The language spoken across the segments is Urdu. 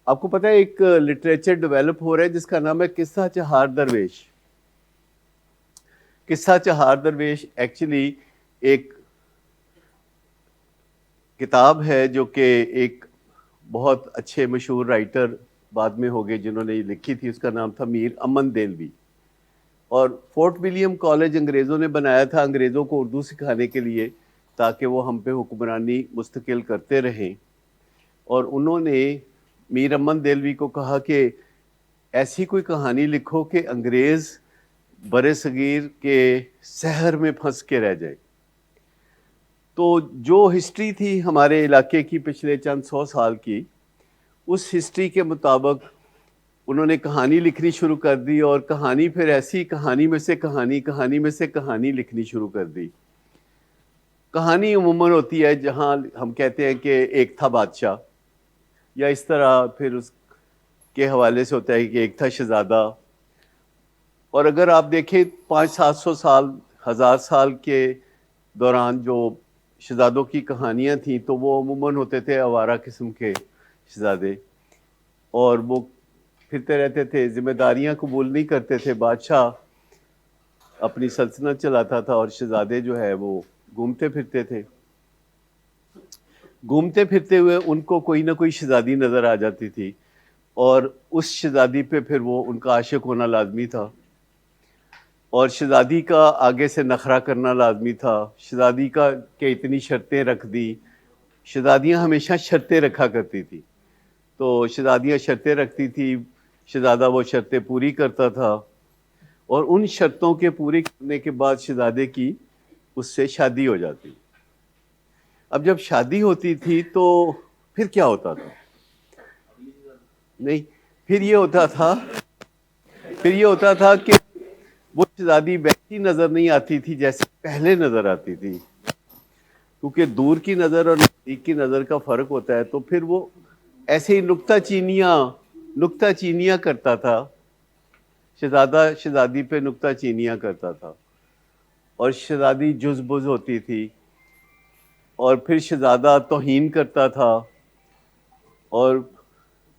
آپ کو پتہ ہے ایک لٹریچر ڈیولپ ہو رہا ہے جس کا نام ہے قصہ چہار درویش. قصہ چہار درویش ایکچولی ایک کتاب ہے جو کہ ایک بہت اچھے مشہور رائٹر بعد میں ہو گئے جنہوں نے یہ لکھی تھی. اس کا نام تھا میر امن دہلوی. اور فورٹ ولیم کالج انگریزوں نے بنایا تھا انگریزوں کو اردو سکھانے کے لیے تاکہ وہ ہم پہ حکمرانی مستقل کرتے رہیں. اور انہوں نے میر امن دہلوی کو کہا کہ ایسی کوئی کہانی لکھو کہ انگریز بر صغیر کے سحر میں پھنس کے رہ جائے. تو جو ہسٹری تھی ہمارے علاقے کی پچھلے چند 100 سال کی، اس ہسٹری کے مطابق انہوں نے کہانی لکھنی شروع کر دی. اور کہانی پھر ایسی کہانی میں سے کہانی لکھنی شروع کر دی. کہانی عموماً ہوتی ہے جہاں ہم کہتے ہیں کہ ایک تھا بادشاہ، یا اس طرح پھر اس کے حوالے سے ہوتا ہے کہ ایک تھا شہزادہ. اور اگر آپ دیکھیں 500-700 سال 1000 سال کے دوران جو شہزادوں کی کہانیاں تھیں تو وہ عموماً ہوتے تھے آوارہ قسم کے شہزادے، اور وہ پھرتے رہتے تھے، ذمہ داریاں قبول نہیں کرتے تھے. بادشاہ اپنی سلطنت چلاتا تھا اور شہزادے جو ہے وہ گھومتے پھرتے تھے. گھومتے پھرتے ہوئے ان کو کوئی نہ کوئی شہزادی نظر آ جاتی تھی، اور اس شہزادی پہ پھر وہ ان کا عاشق ہونا لازمی تھا، اور شہزادی کا آگے سے نخرہ کرنا لازمی تھا. شہزادی کا کہ اتنی شرطیں رکھ دی. شہزادیاں ہمیشہ شرطیں رکھا کرتی تھی، تو شہزادیاں شرطیں رکھتی تھی، شہزادہ وہ شرطیں پوری کرتا تھا، اور ان شرطوں کے پورے کرنے کے بعد شہزادے کی اس سے شادی ہو جاتی. اب جب شادی ہوتی تھی تو پھر کیا ہوتا تھا؟ نہیں، پھر یہ ہوتا تھا کہ وہ شہزادی ویسی نظر نہیں آتی تھی جیسے پہلے نظر آتی تھی، کیونکہ دور کی نظر اور نزدیک کی نظر کا فرق ہوتا ہے. تو پھر وہ ایسے ہی نکتہ چینیاں کرتا تھا. شہزادہ شہزادی پہ نکتہ چینیاں کرتا تھا، اور شہزادی جز بز ہوتی تھی، اور پھر شہزادہ توہین کرتا تھا، اور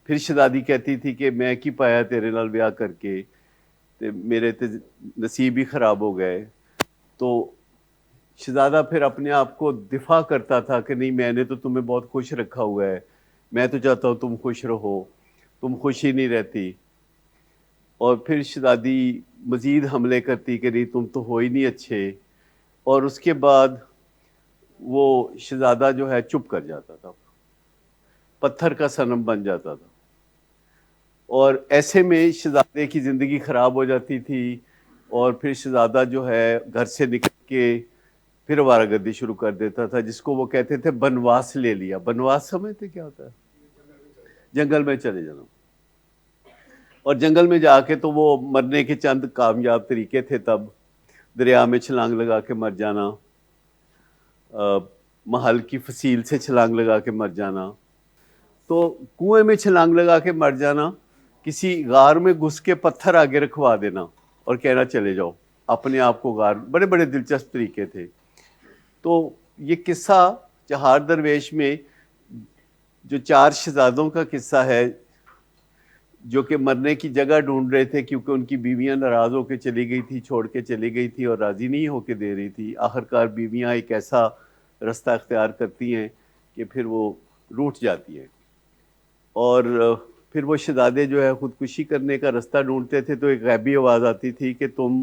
پھر شہزادی کہتی تھی کہ میں کی پایا تیرے نال بیاہ کر کے، تے میرے تے نصیب ہی خراب ہو گئے. تو شہزادہ پھر اپنے آپ کو دفاع کرتا تھا کہ نہیں، میں نے تو تمہیں بہت خوش رکھا ہوا ہے، میں تو چاہتا ہوں تم خوش رہو، تم خوش ہی نہیں رہتی. اور پھر شہزادی مزید حملے کرتی کہ نہیں تم تو ہو ہی نہیں اچھے. اور اس کے بعد وہ شہزادہ جو ہے چپ کر جاتا تھا، پتھر کا صنم بن جاتا تھا. اور ایسے میں شہزادے کی زندگی خراب ہو جاتی تھی، اور پھر شہزادہ جو ہے گھر سے نکل کے پھر آوارہ گردی شروع کر دیتا تھا، جس کو وہ کہتے تھے بنواس لے لیا. بنواس سمجھتے کیا ہوتا ہے؟ جنگل میں چلے جانا. اور جنگل میں جا کے تو وہ مرنے کے چند کامیاب طریقے تھے. تب دریا میں چھلانگ لگا کے مر جانا، محل کی فصیل سے چھلانگ لگا کے مر جانا، تو کنویں میں چھلانگ لگا کے مر جانا، کسی غار میں گھس کے پتھر آگے رکھوا دینا اور کہنا چلے جاؤ اپنے آپ کو غار. بڑے بڑے دلچسپ طریقے تھے. تو یہ قصہ چہار درویش میں جو 4 شہزادوں کا قصہ ہے جو کہ مرنے کی جگہ ڈھونڈ رہے تھے کیونکہ ان کی بیویاں ناراض ہو کے چلی گئی تھی، چھوڑ کے چلی گئی تھی اور راضی نہیں ہو کے دے رہی تھی. آخرکار بیویاں ایک ایسا رستہ اختیار کرتی ہیں کہ پھر وہ روٹھ جاتی ہیں، اور پھر وہ شہزادے جو ہے خودکشی کرنے کا رستہ ڈھونڈتے تھے. تو ایک غیبی آواز آتی تھی کہ تم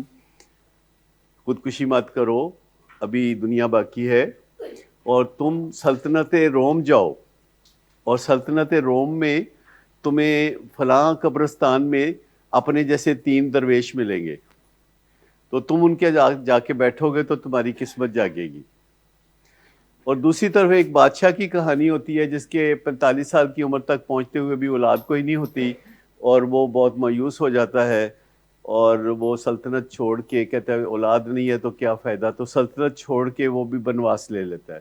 خودکشی مت کرو، ابھی دنیا باقی ہے، اور تم سلطنت روم جاؤ، اور سلطنت روم میں تمہیں فلاں قبرستان میں اپنے جیسے 3 درویش ملیں گے، تو تم ان کے جا کے بیٹھو گے تو تمہاری قسمت جاگے گی. اور دوسری طرف ایک بادشاہ کی کہانی ہوتی ہے جس کے 45 سال کی عمر تک پہنچتے ہوئے بھی اولاد کوئی نہیں ہوتی، اور وہ بہت مایوس ہو جاتا ہے، اور وہ سلطنت چھوڑ کے کہتا ہے اولاد نہیں ہے تو کیا فائدہ، تو سلطنت چھوڑ کے وہ بھی بنواس لے لیتا ہے.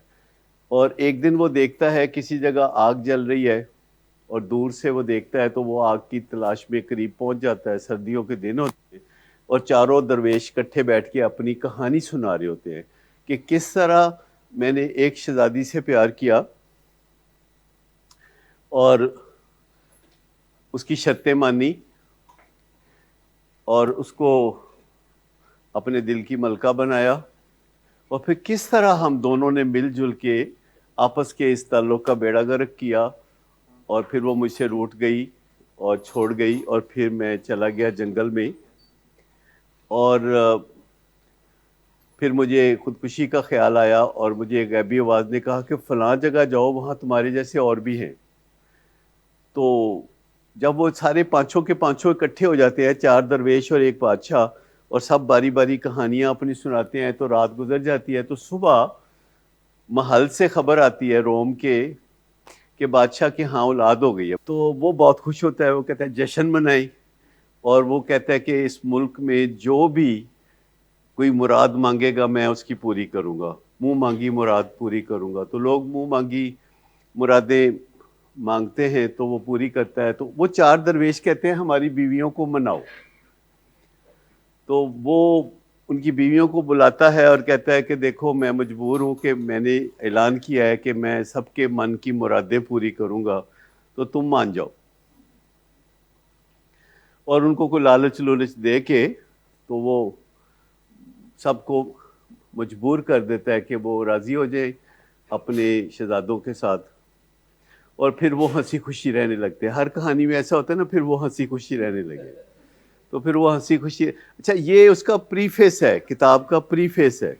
اور ایک دن وہ دیکھتا ہے کسی جگہ آگ جل رہی ہے، اور دور سے وہ دیکھتا ہے تو وہ آگ کی تلاش میں قریب پہنچ جاتا ہے. سردیوں کے دن ہوتے ہیں، اور چاروں درویش کٹھے بیٹھ کے اپنی کہانی سنا رہے ہوتے ہیں کہ کس طرح میں نے ایک شہزادی سے پیار کیا، اور اس کی شرطیں مانی اور اس کو اپنے دل کی ملکہ بنایا، اور پھر کس طرح ہم دونوں نے مل جل کے آپس کے اس تعلق کا بیڑا غرق کیا، اور پھر وہ مجھ سے روٹھ گئی اور چھوڑ گئی، اور پھر میں چلا گیا جنگل میں، اور پھر مجھے خودکشی کا خیال آیا، اور مجھے ایک غیبی آواز نے کہا کہ فلاں جگہ جاؤ، وہاں تمہارے جیسے اور بھی ہیں۔ تو جب وہ سارے پانچوں کے پانچوں اکٹھے ہو جاتے ہیں، 4 درویش اور ایک بادشاہ، اور سب باری باری کہانیاں اپنی سناتے ہیں، تو رات گزر جاتی ہے، تو صبح محل سے خبر آتی ہے روم کے کہ بادشاہ کے ہاں اولاد ہو گئی ہے۔ تو وہ بہت خوش ہوتا ہے، وہ کہتا ہے جشن منائیں، اور وہ کہتا ہے کہ اس ملک میں جو بھی کوئی مراد مانگے گا میں اس کی پوری کروں گا، منہ مانگی مراد پوری کروں گا۔ تو لوگ منہ مانگی مرادیں مانگتے ہیں تو وہ پوری کرتا ہے۔ تو وہ 4 درویش کہتے ہیں ہماری بیویوں کو مناؤ، تو وہ ان کی بیویوں کو بلاتا ہے اور کہتا ہے کہ دیکھو میں مجبور ہوں کہ میں نے اعلان کیا ہے کہ میں سب کے من کی مرادیں پوری کروں گا، تو تم مان جاؤ، اور ان کو کوئی لالچ لولچ دے کے تو وہ سب کو مجبور کر دیتا ہے کہ وہ راضی ہو جائے اپنے شہزادوں کے ساتھ، اور پھر وہ ہنسی خوشی رہنے لگتے ہیں۔ ہر کہانی میں ایسا ہوتا ہے نا، پھر وہ ہنسی خوشی رہنے لگے، تو پھر وہ ہنسی خوشی۔ اچھا، یہ اس کا پری فیس ہے، کتاب کا پری فیس ہے۔